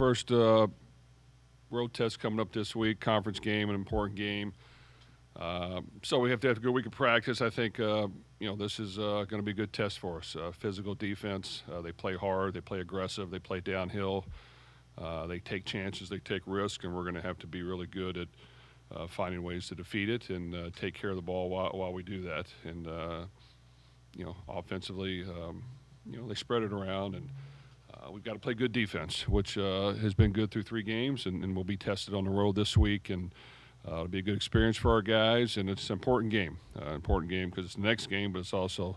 First road test coming up this week, conference game, an important game. So we have to have a good week of practice. I think this is going to be a good test for us. Physical defense. They play hard. They play aggressive. They play downhill. They take chances. They take risks, and we're going to have to be really good at finding ways to defeat it and take care of the ball while we do that. And offensively, they spread it around and. We've got to play good defense, which has been good through 3 games, and we'll be tested on the road this week. And it'll be a good experience for our guys, and it's an important game. Because it's the next game, but it's also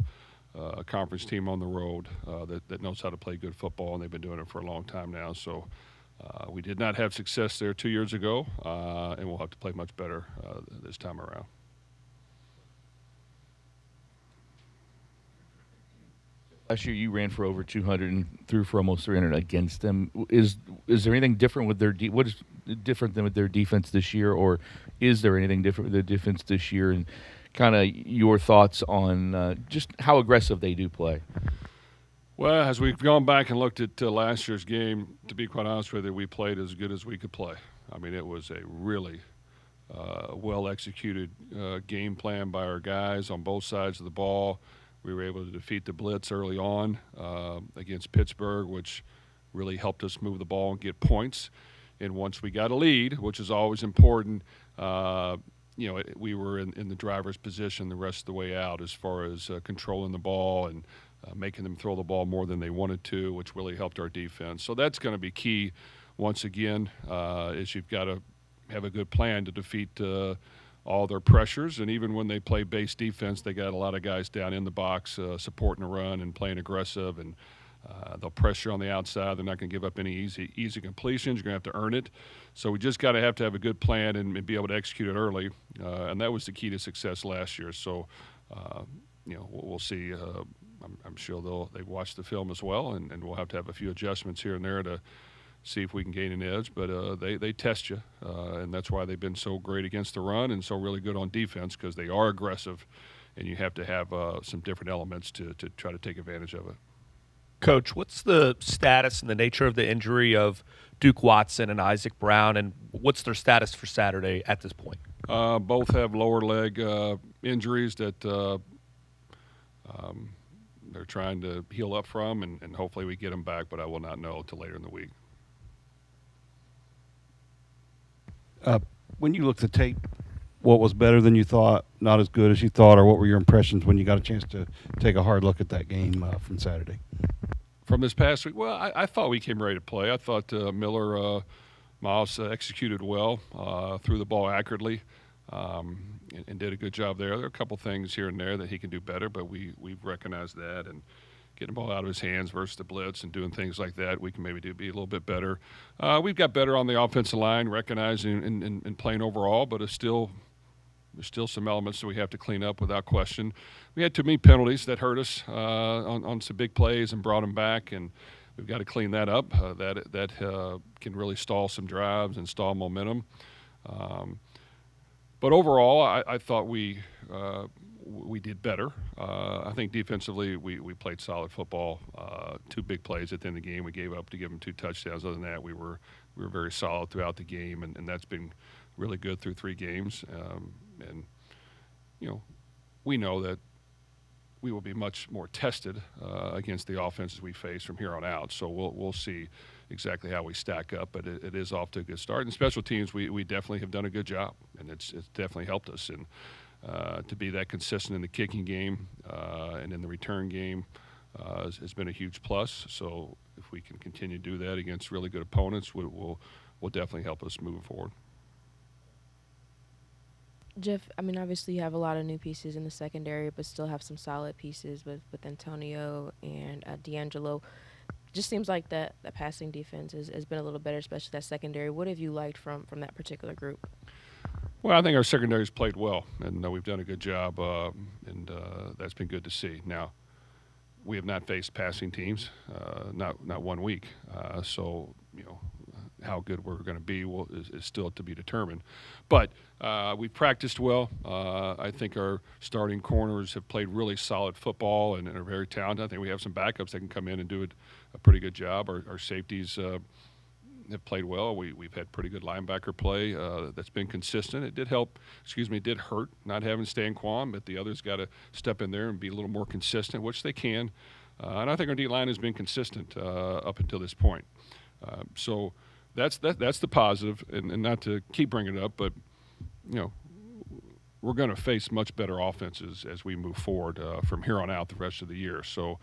a conference team on the road that knows how to play good football, and they've been doing it for a long time now. So we did not have success there 2 years ago, and we'll have to play much better this time around. Last year, you ran for over 200 and threw for almost 300 against them. Is there anything different with their what is different than with their defense this year, or is there anything different with their defense this year? And kind of your thoughts on just how aggressive they do play. Well, as we've gone back and looked at last year's game, to be quite honest with you, we played as good as we could play. I mean, it was a really well-executed game plan by our guys on both sides of the ball. We were able to defeat the blitz early on against Pittsburgh, which really helped us move the ball and get points. And once we got a lead, which is always important, we were in the driver's position the rest of the way out as far as controlling the ball and making them throw the ball more than they wanted to, which really helped our defense. So that's going to be key once again, is you've got to have a good plan to defeat all their pressures, and even when they play base defense, they got a lot of guys down in the box supporting the run and playing aggressive, and they'll pressure on the outside. They're not going to give up any easy completions. You're going to have to earn it. So we just got to have a good plan and be able to execute it early, and that was the key to success last year. So, we'll see. I'm sure they've watched the film as well, and we'll have to have a few adjustments here and there to see if we can gain an edge, but they test you, and that's why they've been so great against the run and so really good on defense, because they are aggressive, and you have to have some different elements to try to take advantage of it. Coach, what's the status and the nature of the injury of Duke Watson and Isaac Brown, and what's their status for Saturday at this point? Both have lower leg injuries that they're trying to heal up from, and hopefully we get them back, but I will not know until later in the week. When you looked at the tape, what was better than you thought, not as good as you thought, or what were your impressions when you got a chance to take a hard look at that game from Saturday? From this past week, well, I thought we came ready to play. I thought Miles executed well, threw the ball accurately, and did a good job there. There are a couple things here and there that he can do better, but we've recognized that, and getting the ball out of his hands versus the blitz and doing things like that, we can maybe be a little bit better. We've got better on the offensive line, recognizing and playing overall, but there's still some elements that we have to clean up without question. We had too many penalties that hurt us on some big plays and brought them back, and we've got to clean that up. That can really stall some drives and stall momentum. But overall, I thought we did better. I think defensively we played solid football. 2 big plays at the end of the game we gave up to give them 2 touchdowns. Other than that, we were very solid throughout the game, and that's been really good through 3 games. And we know that we will be much more tested against the offenses we face from here on out. So we'll see exactly how we stack up, but it is off to a good start. And special teams, we definitely have done a good job, and it's definitely helped us. And to be that consistent in the kicking game and in the return game has been a huge plus. So if we can continue to do that against really good opponents, will definitely help us move forward. Jeff, I mean, obviously you have a lot of new pieces in the secondary, but still have some solid pieces with Antonio and D'Angelo. Just seems like that passing defense has been a little better, especially that secondary. What have you liked from that particular group? Well, I think our secondary's played well, and we've done a good job, and that's been good to see. Now, we have not faced passing teams, not 1 week. So, how good we're going to be is still to be determined. But we practiced well. I think our starting corners have played really solid football and are very talented. I think we have some backups that can come in and do a pretty good job. Our safeties have played well. We've had pretty good linebacker play that's been consistent. It did hurt not having Stan Kwan, but the others got to step in there and be a little more consistent, which they can. And I think our D-line has been consistent up until this point. So that's the positive, and not to keep bringing it up, but we're going to face much better offenses as we move forward from here on out the rest of the year. So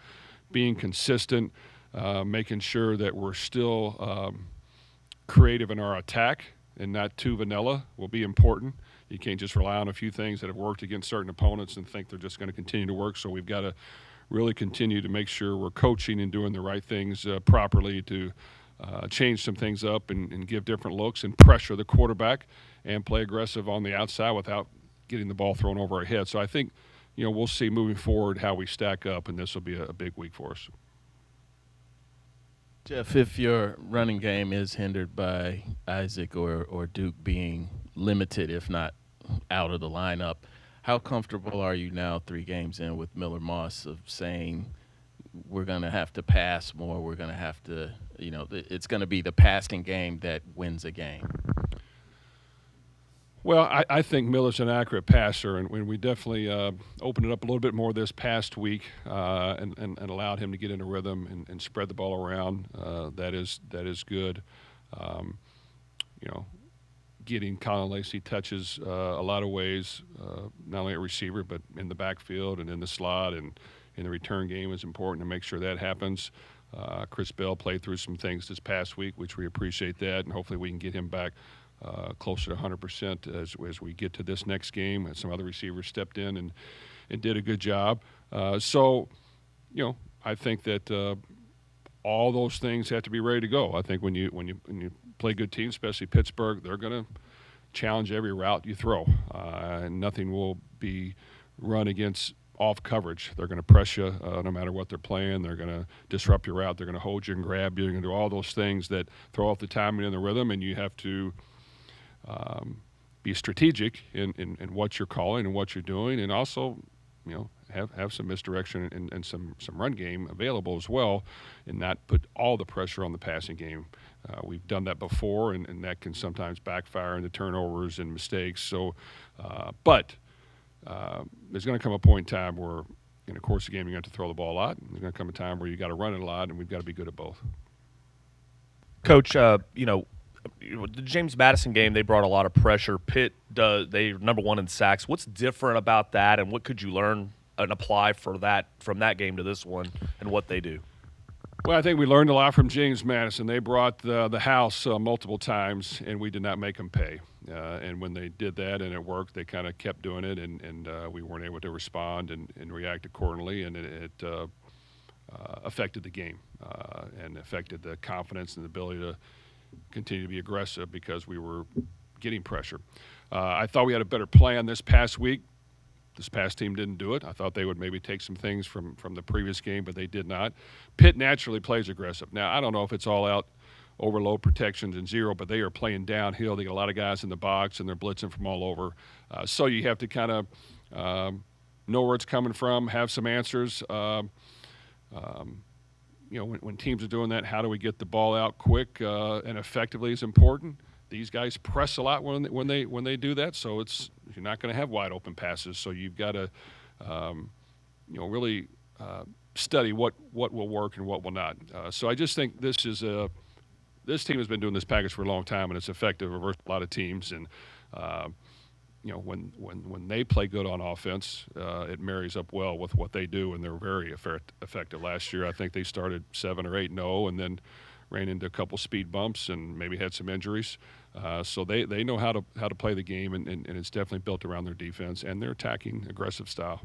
being consistent, making sure that we're still creative in our attack and not too vanilla will be important. You can't just rely on a few things that have worked against certain opponents and think they're just going to continue to work. So we've got to really continue to make sure we're coaching and doing the right things properly to change some things up and give different looks and pressure the quarterback and play aggressive on the outside without getting the ball thrown over our head. So I think, we'll see moving forward how we stack up, and this will be a big week for us. Jeff, if your running game is hindered by Isaac or Duke being limited, if not out of the lineup, how comfortable are you now 3 games in with Miller Moss of saying we're going to have to pass more, we're going to have to, it's going to be the passing game that wins a game? Well, I think Miller's an accurate passer, and we definitely opened it up a little bit more this past week and allowed him to get in a rhythm and spread the ball around. That is good. Getting Colin Lacey touches a lot of ways, not only at receiver but in the backfield and in the slot and in the return game is important to make sure that happens. Chris Bell played through some things this past week, which we appreciate that, and hopefully we can get him back closer to 100% as we get to this next game. And some other receivers stepped in and did a good job. So, I think that all those things have to be ready to go. I think when you play good teams, especially Pittsburgh, they're going to challenge every route you throw, and nothing will be run against off coverage. They're going to press you no matter what they're playing. They're going to disrupt your route. They're going to hold you and grab you. They're going to do all those things that throw off the timing and the rhythm, and you have to be strategic in what you're calling and what you're doing, and also have some misdirection and some run game available as well, and not put all the pressure on the passing game. We've done that before, and that can sometimes backfire into turnovers and mistakes. So, but there's going to come a point in time where in the course of the game you're going to have to throw the ball a lot, and there's going to come a time where you got to run it a lot, and we've got to be good at both. Coach, the James Madison game, they brought a lot of pressure. Pitt, they're number 1 in sacks. What's different about that, and what could you learn and apply from that game to this one and what they do? Well, I think we learned a lot from James Madison. They brought the house multiple times, and we did not make them pay. And when they did that and it worked, they kind of kept doing it, and we weren't able to respond and react accordingly, and it affected the game and affected the confidence and the ability to continue to be aggressive because we were getting pressure. I thought we had a better plan this past week. This past team didn't do it. I thought they would maybe take some things from the previous game, but they did not. Pitt naturally plays aggressive. Now, I don't know if it's all out overload protections and zero, but they are playing downhill. They got a lot of guys in the box, and they're blitzing from all over. So you have to kind of know where it's coming from, have some answers. When teams are doing that, how do we get the ball out quick and effectively is important. These guys press a lot when they do that, so you're not going to have wide open passes. So you've got to really study what will work and what will not. So I just think this team has been doing this package for a long time, and it's effective versus a lot of teams. And when they play good on offense, it marries up well with what they do, and they're very effective. Last year, I think they started 7 or 8-0, and then ran into a couple speed bumps and maybe had some injuries. So they know how to play the game, and it's definitely built around their defense and their attacking aggressive style.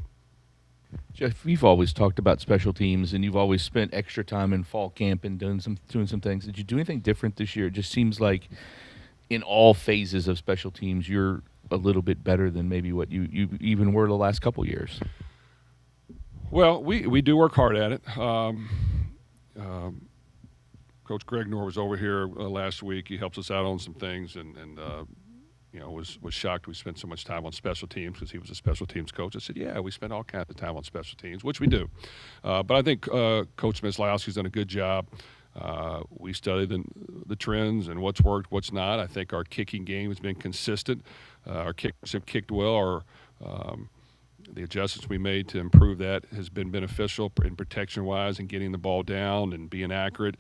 Jeff, you've always talked about special teams, and you've always spent extra time in fall camp and doing some things. Did you do anything different this year? It just seems like in all phases of special teams, you're a little bit better than maybe what you even were the last couple years. Well, we do work hard at it. Coach Greg Noor was over here last week. He helps us out on some things, and was shocked we spent so much time on special teams because he was a special teams coach. I said, yeah, we spend all kinds of time on special teams, which we do. But I think Coach Myslowski's done a good job We study the trends and what's worked, what's not. I think our kicking game has been consistent. Our kickers have kicked well. The adjustments we made to improve that has been beneficial in protection-wise and getting the ball down and being accurate.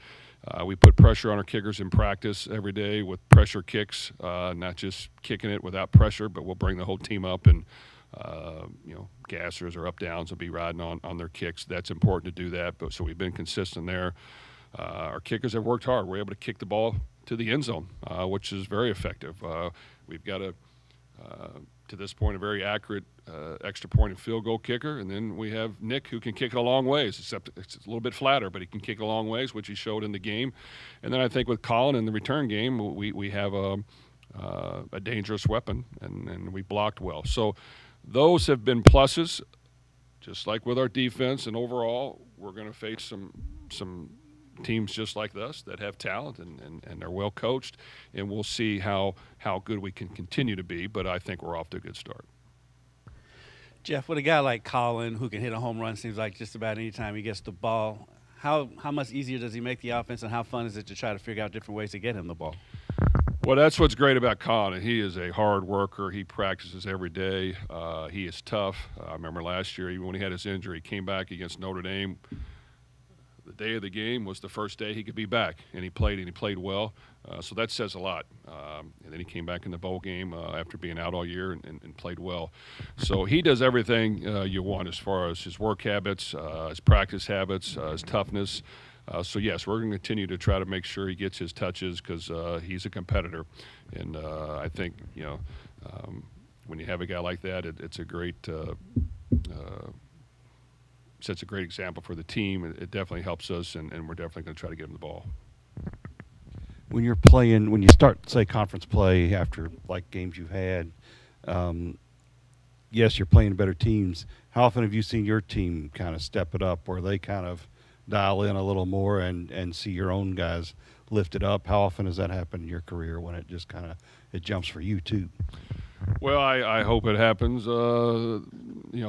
We put pressure on our kickers in practice every day with pressure kicks, not just kicking it without pressure, but we'll bring the whole team up and gassers or up downs will be riding on their kicks. That's important to do that. But so we've been consistent there. Our kickers have worked hard. We're able to kick the ball to the end zone, which is very effective. We've got to this point, a very accurate extra point and field goal kicker. And then we have Nick, who can kick it a long ways, except it's a little bit flatter, but he can kick it a long ways, which he showed in the game. And then I think with Colin in the return game, we have a dangerous weapon, and we blocked well. So those have been pluses. Just like with our defense, and overall, we're going to face some teams just like us that have talent and are well coached, and we'll see how good we can continue to be. But I think we're off to a good start. Jeff, with a guy like Colin who can hit a home run, seems like just about any time he gets the ball, how much easier does he make the offense, and how fun is it to try to figure out different ways to get him the ball? Well, that's what's great about Colin. He is a hard worker. He practices every day. He is tough. I remember last year, even when he had his injury, he came back against Notre Dame. The day of the game was the first day he could be back, and he played well. So that says a lot. And then he came back in the bowl game after being out all year and played well. So he does everything you want as far as his work habits, his practice habits, his toughness. So, yes, we're going to continue to try to make sure he gets his touches because he's a competitor. And I think, when you have a guy like that, it's a great sets a great example for the team. It definitely helps us, and we're definitely going to try to get him the ball. When you're playing, when you start, say, conference play after, like, games you've had, yes, you're playing better teams. How often have you seen your team kind of step it up where they kind of dial in a little more and see your own guys lift it up? How often has that happened in your career when it just kind of it jumps for you too? Well, I hope it happens,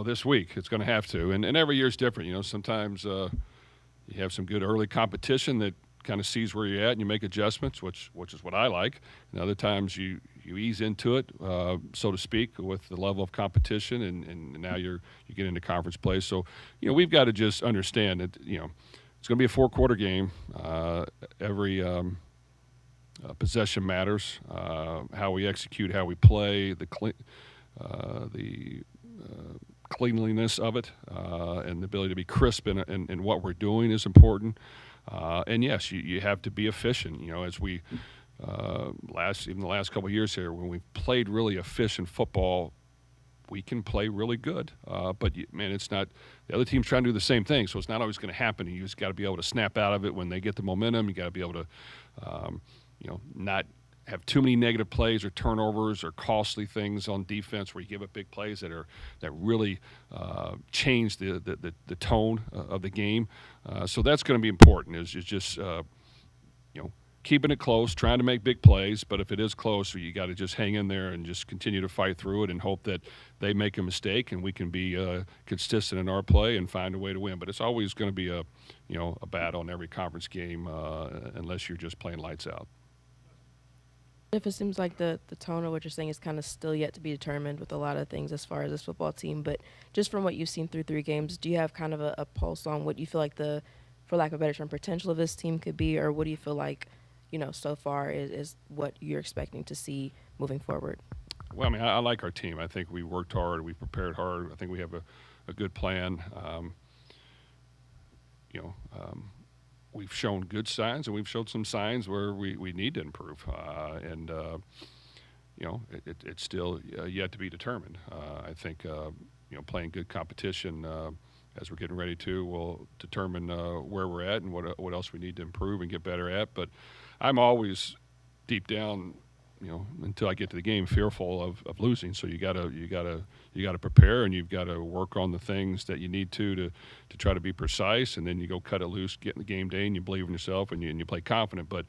this week. It's going to have to. And every year's different. Sometimes you have some good early competition that kind of sees where you're at and you make adjustments, which is what I like. And other times you ease into it, so to speak, with the level of competition, and now you get into conference play. So, we've got to just understand that, it's going to be a 4-quarter game. Every possession matters. How we execute, how we play, the cleanliness of it, and the ability to be crisp in what we're doing is important. And yes, you have to be efficient. As we even the last couple of years here, when we've played really efficient football, we can play really good. But it's not the other team's trying to do the same thing, so it's not always going to happen. You just got to be able to snap out of it when they get the momentum. You got to be able to, not have too many negative plays or turnovers or costly things on defense where you give up big plays that really change the tone of the game. So that's going to be important. Is just keeping it close, trying to make big plays. But if it is close, you got to just hang in there and just continue to fight through it and hope that they make a mistake and we can be consistent in our play and find a way to win. But it's always going to be a battle in every conference game unless you're just playing lights out. If it seems like the tone of what you're saying is kind of still yet to be determined with a lot of things as far as this football team, but just from what you've seen through 3 games, do you have kind of a pulse on what you feel like the, for lack of a better term, potential of this team could be, or what do you feel like, so far is what you're expecting to see moving forward? Well, I like our team. I think we worked hard. We prepared hard. I think we have a good plan. We've shown good signs, and we've showed some signs where we need to improve. It's still yet to be determined. I think, playing good competition as we're getting ready to will determine where we're at and what else we need to improve and get better at. But I'm always deep down, until I get to the game, fearful of losing. So you gotta prepare, and you've got to work on the things that you need to try to be precise, and then you go cut it loose, get in the game day, and you believe in yourself, and you play confident. But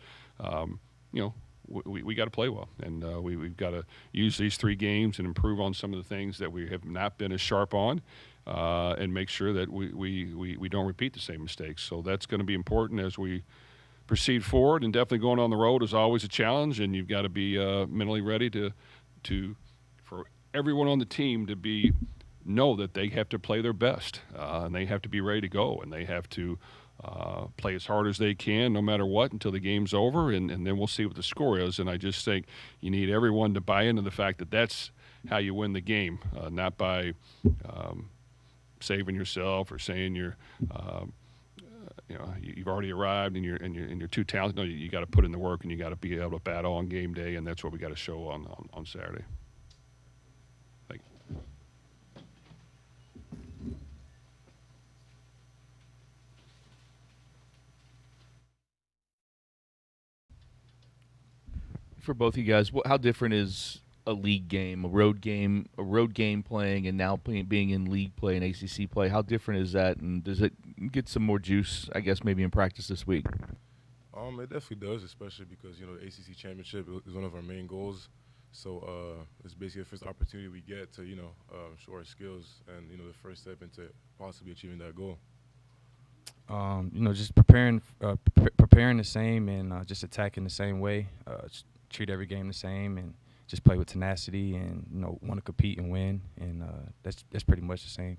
we got to play well, and we've got to use these 3 games and improve on some of the things that we have not been as sharp on, and make sure that we don't repeat the same mistakes. So that's going to be important as we proceed forward. And definitely going on the road is always a challenge, and you've got to be mentally ready for everyone on the team to know that they have to play their best, and they have to be ready to go, and they have to play as hard as they can no matter what until the game's over, and then we'll see what the score is. And I just think you need everyone to buy into the fact that that's how you win the game, not by saving yourself or saying you've already arrived and you're too talented. No, you got to put in the work, and you got to be able to battle on game day, and that's what we got to show on Saturday. Thank you. For both of you guys, how different is a league game, a road game playing, and now being in league play and ACC play? How different is that, and does it get some more juice, I guess, maybe in practice this week? It definitely does, especially because, the ACC championship is one of our main goals. So it's basically the first opportunity we get to, show our skills and, the first step into possibly achieving that goal. Just preparing the same and just attacking the same way. Just treat every game the same and just play with tenacity and, want to compete and win. And that's pretty much the same.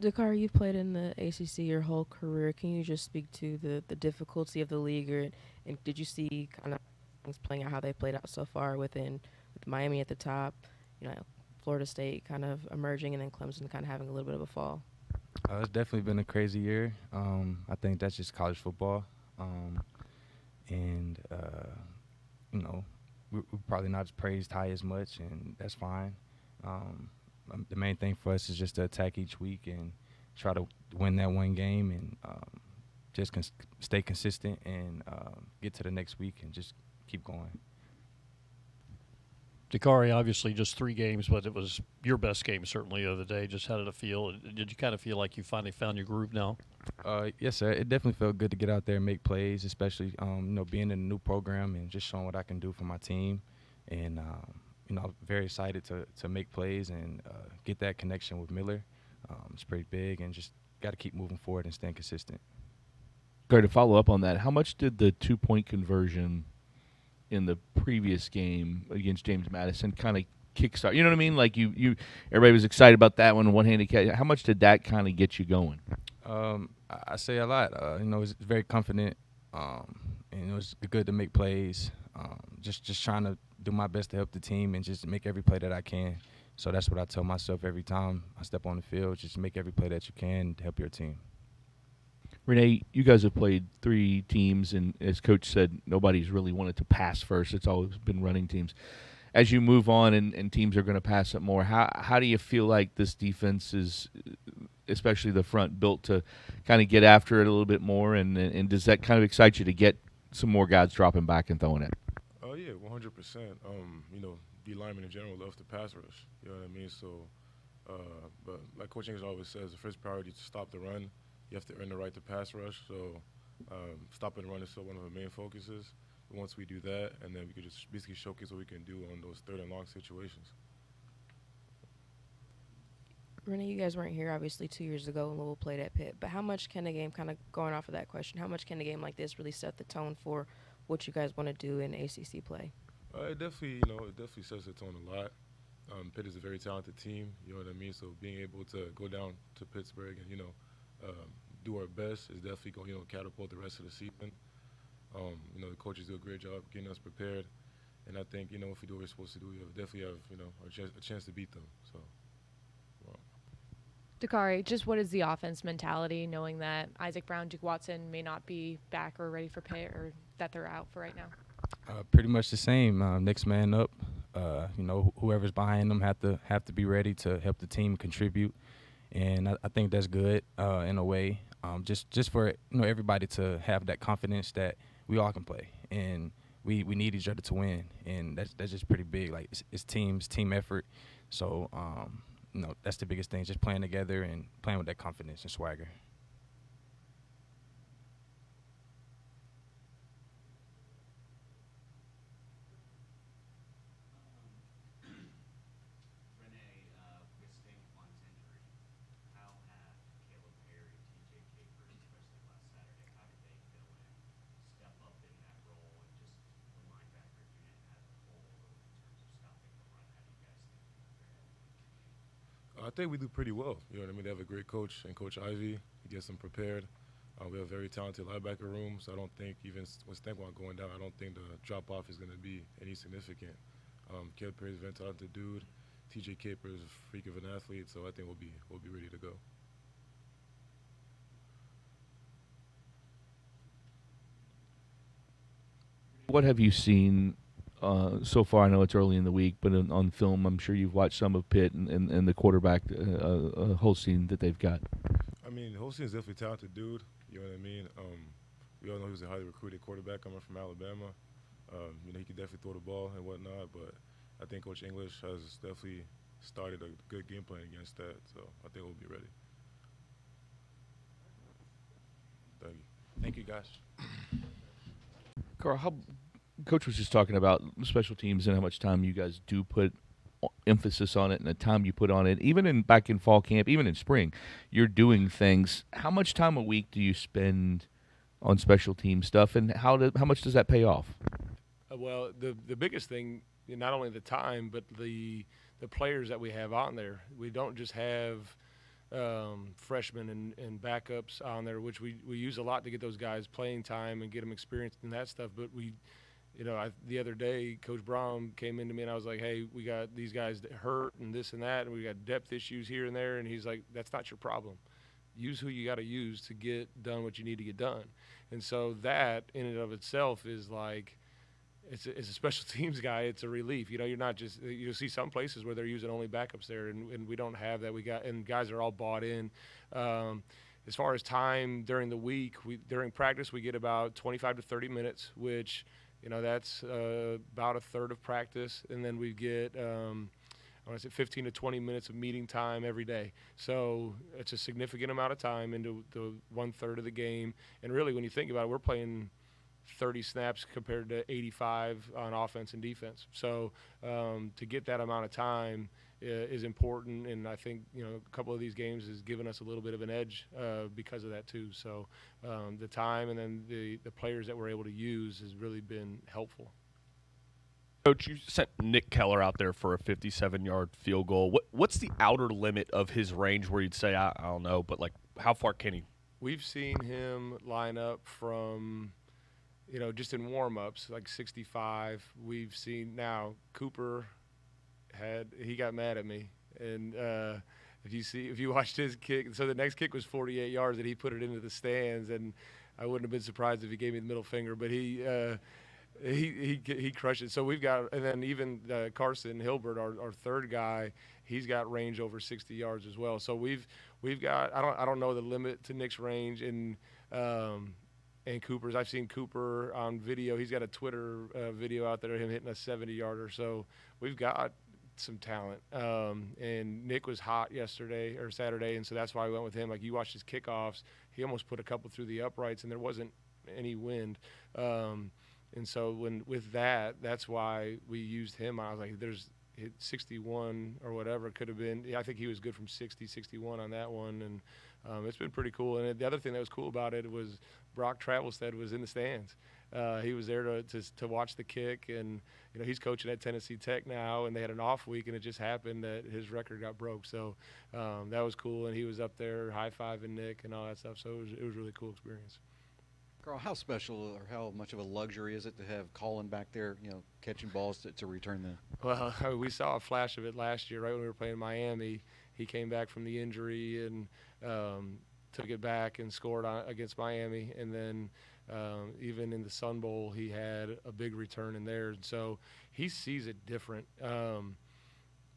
Dakar, you've played in the ACC your whole career. Can you just speak to the difficulty of the league, and did you see kind of things playing out how they played out so far with Miami at the top, Florida State kind of emerging, and then Clemson kind of having a little bit of a fall? It's definitely been a crazy year. I think that's just college football, and we're probably not praised high as much, and that's fine. The main thing for us is just to attack each week and try to win that one game and just stay consistent and get to the next week and just keep going. Dakari, obviously just 3 games, but it was your best game certainly the other day. Just how did it feel? Did you kind of feel like you finally found your groove now? Yes, sir. It definitely felt good to get out there and make plays, especially being in a new program and just showing what I can do for my team. And I'm very excited to make plays and get that connection with Miller. It's pretty big, and just got to keep moving forward and staying consistent. Gary, to follow up on that, how much did the 2-point conversion in the previous game against James Madison kind of kickstart? You know what I mean? Like you everybody was excited about that one-handed catch. How much did that kind of get you going? I say a lot. It's very confident, and it was good to make plays. Just trying to do my best to help the team and just make every play that I can. So that's what I tell myself every time I step on the field. Just make every play that you can to help your team. Renee, you guys have played 3 teams, and as Coach said, nobody's really wanted to pass first. It's always been running teams. As you move on and teams are going to pass it more, how do you feel like this defense is, especially the front, built to kind of get after it a little bit more? And does that kind of excite you to get some more guys dropping back and throwing it? Yeah, 100%. D linemen in general love to pass rush. You know what I mean? So, but like Coach English always says, the first priority is to stop the run. You have to earn the right to pass rush. So, stopping the run is still one of the main focuses. But once we do that, and then we can just basically showcase what we can do on those 3rd and long situations. Renee, you guys weren't here obviously 2 years ago when Louisville played at Pitt, but how much can a game, kind of going off of that question, how much can a game like this really set the tone for what you guys want to do in ACC play? It definitely, it definitely sets the tone a lot. Pitt is a very talented team, you know what I mean? So being able to go down to Pittsburgh and, do our best is definitely going to, catapult the rest of the season. The coaches do a great job getting us prepared. And I think, if we do what we're supposed to do, we definitely have, a chance to beat them. So, well. Dakari, just what is the offense mentality, knowing that Isaac Brown, Duke Watson may not be back or ready for Pitt, or that they're out for right now? Pretty much the same. Next man up. Whoever's behind them have to be ready to help the team contribute, and I think that's good in a way. Just for everybody to have that confidence that we all can play, and we need each other to win, and that's just pretty big. Like it's team effort. So that's the biggest thing. Just playing together and playing with that confidence and swagger. I think we do pretty well. You know what I mean? They have a great coach and Coach Ivy. He gets them prepared. We have a very talented linebacker room, so I don't think even with Stanquan going down, I don't think the drop-off is going to be any significant. Caleb Perry's a very talented dude. TJ Caper is a freak of an athlete, so I think we'll be ready to go. What have you seen so far? I know it's early in the week, but on film, I'm sure you've watched some of Pitt and the quarterback Holstein that they've got. I mean, Holstein's definitely a talented dude. You know what I mean? We all know he was a highly recruited quarterback coming from Alabama. You know, he could definitely throw the ball and whatnot, but I think Coach English has definitely started a good game plan against that, so I think we'll be ready. Thank you. Thank you, guys. Carl, how Coach was just talking about special teams and how much time you guys do put emphasis on it and the time you put on it. Even back in fall camp, even in spring, you're doing things. How much time a week do you spend on special team stuff, and how much does that pay off? Well, the biggest thing, not only the time, but the players that we have on there. We don't just have freshmen and backups on there, which we use a lot to get those guys playing time and get them experienced in that stuff. But the other day, Coach Braun came into me and I was like, hey, we got these guys that hurt and this and that, and we got depth issues here and there. And he's like, that's not your problem. Use who you got to use to get done what you need to get done. And so that in and of itself is like, it's a special teams guy. It's a relief. You're not just, you'll see some places where they're using only backups there, and we don't have that. And guys are all bought in. As far as time during the week, during practice, we get about 25 to 30 minutes, which, that's about a third of practice. And then we get, 15 to 20 minutes of meeting time every day. So it's a significant amount of time into the 1/3 of the game. And really, when you think about it, we're playing 30 snaps compared to 85 on offense and defense. So to get that amount of time is important, and I think a couple of these games has given us a little bit of an edge because of that too. So the time and then the players that we're able to use has really been helpful. Coach, you sent Nick Keller out there for a 57-yard field goal. What's the outer limit of his range where you'd say, I don't know, but like how far can he? We've seen him line up from – just in warm-ups, like 65. We've seen now Cooper he got mad at me. And if you watched his kick, so the next kick was 48 yards and he put it into the stands, and I wouldn't have been surprised if he gave me the middle finger, but he crushed it. So we've got, and then even Carson Hilbert, our third guy, he's got range over 60 yards as well. So we've got, I don't know the limit to Nick's range, and Cooper's. I've seen Cooper on video. He's got a Twitter video out there of him hitting a 70-yarder. So we've got some talent. And Nick was hot yesterday or Saturday, and so that's why I went with him. Like, you watched his kickoffs. He almost put a couple through the uprights, and there wasn't any wind. And so with that, that's why we used him. I was like, there's 61 or whatever it could have been. I think he was good from 60, 61 on that one. And it's been pretty cool. And the other thing that was cool about it was Brock Travelstead was in the stands. He was there to watch the kick, and he's coaching at Tennessee Tech now, and they had an off week, and it just happened that his record got broke. So that was cool, and he was up there high-fiving Nick and all that stuff. So it was a really cool experience. Carl, how special or how much of a luxury is it to have Colin back there, catching balls to return them? Well, we saw a flash of it last year, right when we were playing Miami. He came back from the injury and took it back and scored against Miami. And then even in the Sun Bowl, he had a big return in there. And so he sees it different.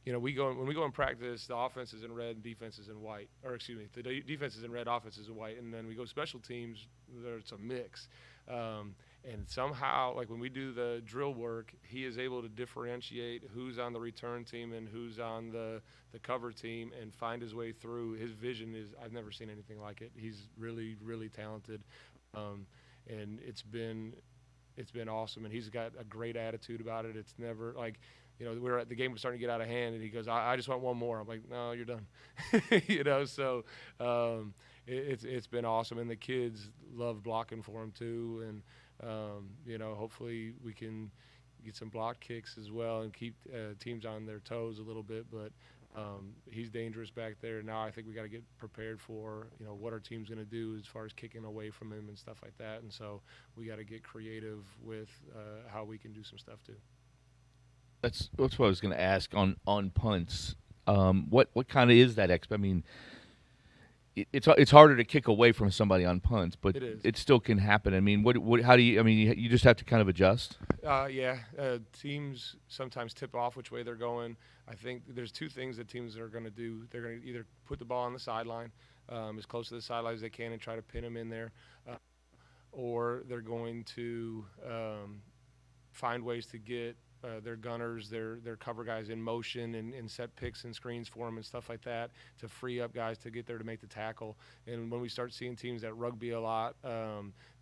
When we go in practice, the offense is in red and defense is in white. Or excuse me, the defense is in red, offense is in white. And then we go special teams, it's a mix. And somehow, like when we do the drill work, he is able to differentiate who's on the return team and who's on the cover team and find his way through. His vision is, I've never seen anything like it. He's really, really talented. And it's been awesome. And he's got a great attitude about it. It's never like, the game was starting to get out of hand, and he goes, I just want one more. I'm like, no, you're done. So it's been awesome. And the kids love blocking for him too. And, hopefully we can get some block kicks as well and keep teams on their toes a little bit. But He's dangerous back there. Now I think we got to get prepared for, what our team's going to do as far as kicking away from him and stuff like that. And so we got to get creative with how we can do some stuff too. That's what I was going to ask on punts. What kind of is that I mean, it's harder to kick away from somebody on punts, but It is. it still can happen. I mean, how do you? I mean, you just have to kind of adjust. Yeah, teams sometimes tip off which way they're going. I think there's two things that teams are going to do. They're going to either put the ball on the sideline, as close to the sideline as they can, and try to pin them in there, or they're going to find ways to get their gunners, their cover guys in motion and set picks and screens for them and stuff like that to free up guys to get there to make the tackle. And when we start seeing teams that rugby a lot,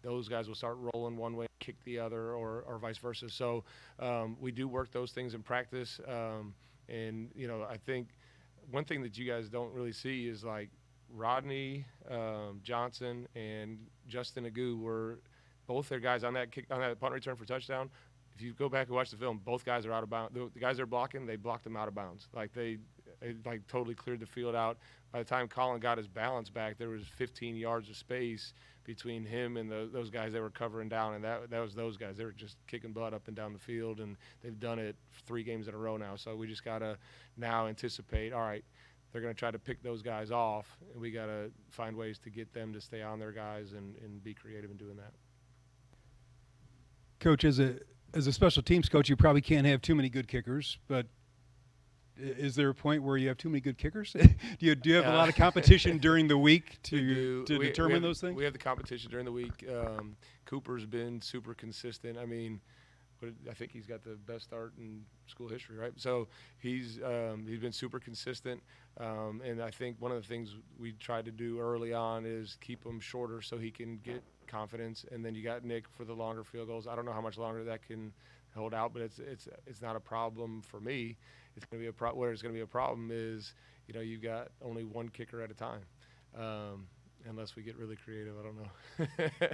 those guys will start rolling one way, kick the other, or vice versa. So we do work those things in practice. And, I think one thing that you guys don't really see is like Rodney Johnson and Justin Agu were both their guys on that punt return for touchdown. If you go back and watch the film, both guys are out of bounds. The guys they're blocking, they blocked them out of bounds. Like they totally cleared the field out. By the time Colin got his balance back, there was 15 yards of space between him and those guys they were covering down, and that was those guys. They were just kicking butt up and down the field, and they've done it 3 games in a row now. So we just got to now anticipate, all right, they're going to try to pick those guys off, and we got to find ways to get them to stay on their guys and be creative in doing that. Coach, as a special teams coach, you probably can't have too many good kickers, but is there a point where you have too many good kickers? do you have a lot of competition during the week to determine those things? We have the competition during the week. Cooper's been super consistent. I mean, I think he's got the best start in school history, right? So he's been super consistent, and I think one of the things we tried to do early on is keep him shorter so he can get confidence. And then you got Nick for the longer field goals. I don't know how much longer that can hold out, but it's not a problem for me. It's going to be where it's going to be a problem is, you've got only one kicker at a time, unless we get really creative. I don't know.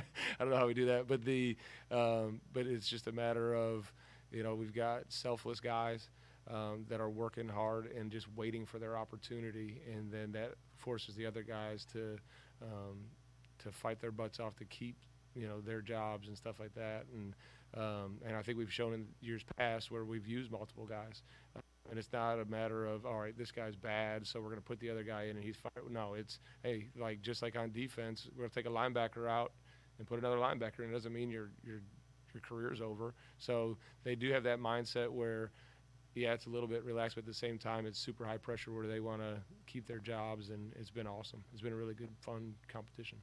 I don't know how we do that, but but it's just a matter of, we've got selfless guys that are working hard and just waiting for their opportunity, and then that forces the other guys to fight their butts off to keep their jobs and stuff like that. And I think we've shown in years past where we've used multiple guys. And it's not a matter of, all right, this guy's bad, so we're going to put the other guy in and he's fired. No, it's, hey, just like on defense, we're going to take a linebacker out and put another linebacker in. It doesn't mean your career's over. So they do have that mindset where, yeah, it's a little bit relaxed, but at the same time, it's super high pressure where they want to keep their jobs, and it's been awesome. It's been a really good, fun competition.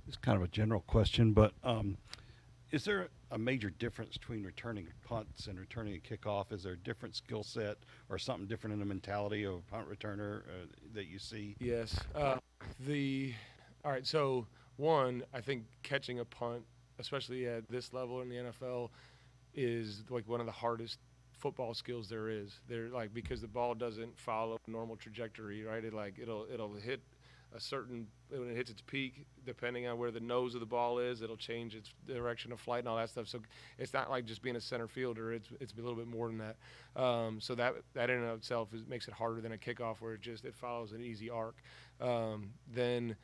It's kind of a general question, but is there a major difference between returning punts and returning a kickoff? Is there a different skill set or something different in the mentality of a punt returner that you see? Yes. All right, so one, I think catching a punt, especially at this level in the NFL, is like one of the hardest football skills there is. Because the ball doesn't follow a normal trajectory, right? It'll hit a certain, when it hits its peak, depending on where the nose of the ball is, it'll change its direction of flight and all that stuff. So it's not like just being a center fielder. It's a little bit more than that. So that in and of itself makes it harder than a kickoff where it follows an easy arc. Then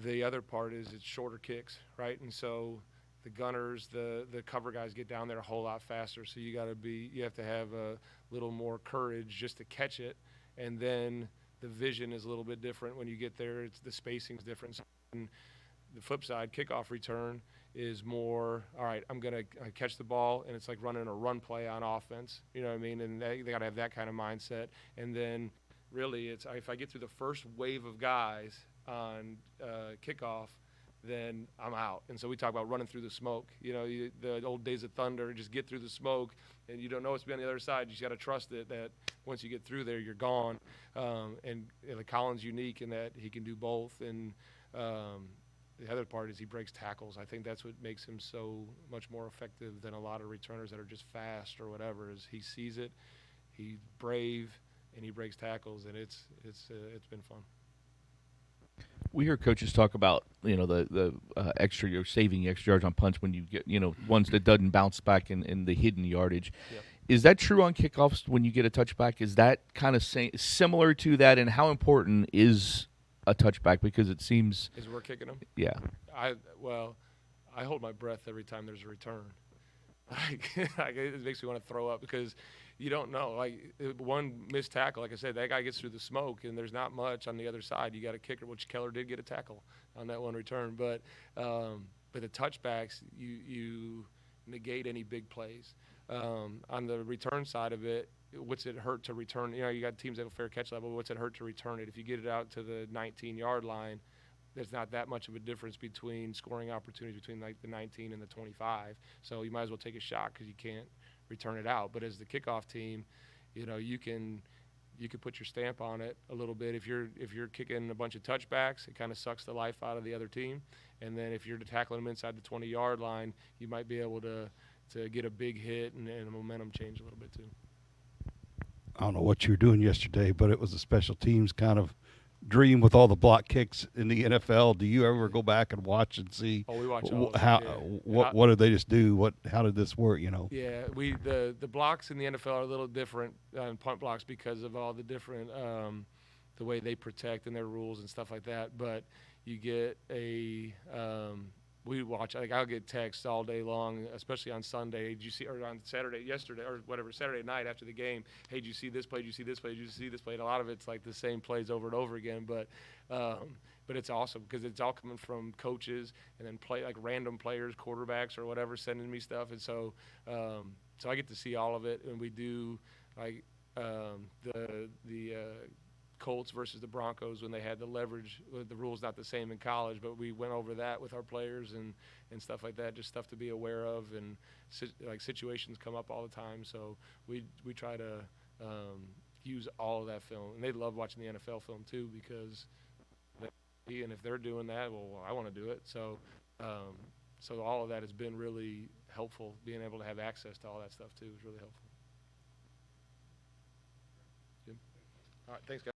the other part is it's shorter kicks, right? And so the gunners, the cover guys get down there a whole lot faster. So you have to have a little more courage just to catch it, and then the vision is a little bit different when you get there. The spacing's different. And the flip side, kickoff return is more, all right, I'm going to catch the ball, and it's like running a run play on offense. You know what I mean? And they got to have that kind of mindset. And then really it's if I get through the first wave of guys on kickoff, then I'm out. And so we talk about running through the smoke. The old days of thunder, just get through the smoke, and you don't know what's on the other side. You just got to trust it that once you get through there, you're gone. And Colin's unique in that he can do both. And the other part is he breaks tackles. I think that's what makes him so much more effective than a lot of returners that are just fast or whatever. Is he sees it, he's brave, and he breaks tackles, and it's been fun. We hear coaches talk about the extra, you're saving extra yards on punts when you get ones that doesn't bounce back in the hidden yardage. Yep. Is that true on kickoffs when you get a touchback? Is that kind of similar to that? And how important is a touchback? Because it seems Is we're kicking them. Yeah. I hold my breath every time there's a return. It makes me want to throw up because you don't know. Like one missed tackle, like I said, that guy gets through the smoke, and there's not much on the other side. You got a kicker, which Keller did get a tackle on that one return, but the touchbacks, you negate any big plays. On the return side of it, what's it hurt to return? You know, you got teams that have fair catch level. What's it hurt to return it? If you get it out to the 19-yard line, there's not that much of a difference between scoring opportunities between like the 19 and the 25. So you might as well take a shot because you can't return it out. But as the kickoff team, you know, you can put your stamp on it a little bit. If you're kicking a bunch of touchbacks, it kind of sucks the life out of the other team. And then if you're tackling them inside the 20-yard line, you might be able to get a big hit and a momentum change a little bit too. I don't know what you were doing yesterday, but it was a special teams kind of dream with all the block kicks in the NFL. Do you ever go back and watch and see? Oh, we watch all of how them, what did they just do? How did this work? You know? Yeah, the blocks in the NFL are a little different on punt blocks because of all the different the way they protect and their rules and stuff like that. But you get we watch, like I'll get texts all day long, especially on Sunday. Did you see, or on yesterday, or whatever, Saturday night after the game, hey, did you see this play? Did you see this play? Did you see this play? And a lot of it's like the same plays over and over again, but it's awesome because it's all coming from coaches and then like random players, quarterbacks or whatever, sending me stuff. And so I get to see all of it, and we do like the Colts versus the Broncos when they had the leverage. The rule's not the same in college, but we went over that with our players and stuff like that, just stuff to be aware of, and like situations come up all the time. So we try to use all of that film, and they love watching the NFL film too because and if they're doing that, well, I want to do it. So so all of that has been really helpful. Being able to have access to all that stuff too is really helpful. All right, thanks, guys.